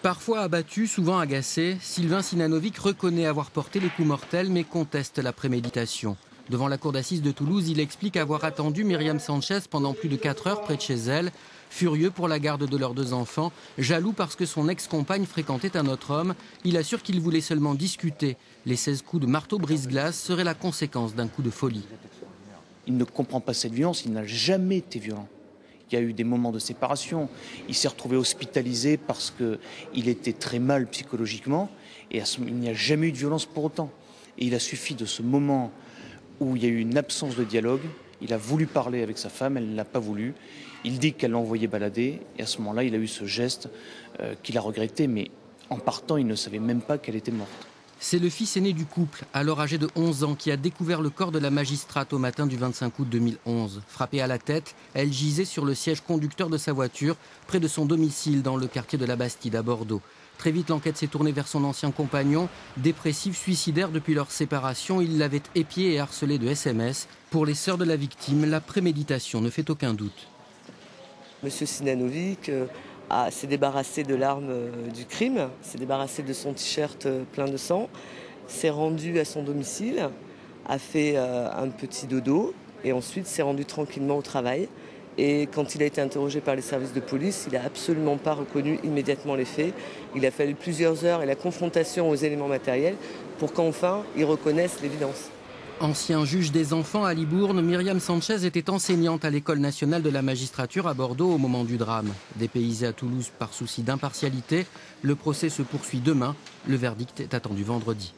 Parfois abattu, souvent agacé, Sylvain Sinanovic reconnaît avoir porté les coups mortels mais conteste la préméditation. Devant la cour d'assises de Toulouse, il explique avoir attendu Myriam Sanchez pendant plus de 4 heures près de chez elle, furieux pour la garde de leurs 2 enfants, jaloux parce que son ex-compagne fréquentait un autre homme. Il assure qu'il voulait seulement discuter. Les 16 coups de marteau brise-glace seraient la conséquence d'un coup de folie. Il ne comprend pas cette violence, il n'a jamais été violent. Il y a eu des moments de séparation, il s'est retrouvé hospitalisé parce qu'il était très mal psychologiquement et il n'y a jamais eu de violence pour autant. Et il a suffi de ce moment où il y a eu une absence de dialogue, il a voulu parler avec sa femme, elle ne l'a pas voulu, il dit qu'elle l'a envoyé balader et à ce moment-là il a eu ce geste qu'il a regretté, mais en partant il ne savait même pas qu'elle était morte. C'est le fils aîné du couple, alors âgé de 11 ans, qui a découvert le corps de la magistrate au matin du 25 août 2011. Frappée à la tête, elle gisait sur le siège conducteur de sa voiture, près de son domicile dans le quartier de la Bastide à Bordeaux. Très vite, l'enquête s'est tournée vers son ancien compagnon. Dépressif, suicidaire depuis leur séparation, il l'avait épié et harcelé de SMS. Pour les sœurs de la victime, la préméditation ne fait aucun doute. Monsieur Sinanovic s'est débarrassé de l'arme du crime, s'est débarrassé de son t-shirt plein de sang, s'est rendu à son domicile, a fait un petit dodo et ensuite s'est rendu tranquillement au travail. Et quand il a été interrogé par les services de police, il n'a absolument pas reconnu immédiatement les faits. Il a fallu plusieurs heures et la confrontation aux éléments matériels pour qu'enfin il reconnaisse l'évidence. Ancien juge des enfants à Libourne, Myriam Sanchez était enseignante à l'École nationale de la magistrature à Bordeaux au moment du drame. Dépaysée à Toulouse par souci d'impartialité, le procès se poursuit demain. Le verdict est attendu vendredi.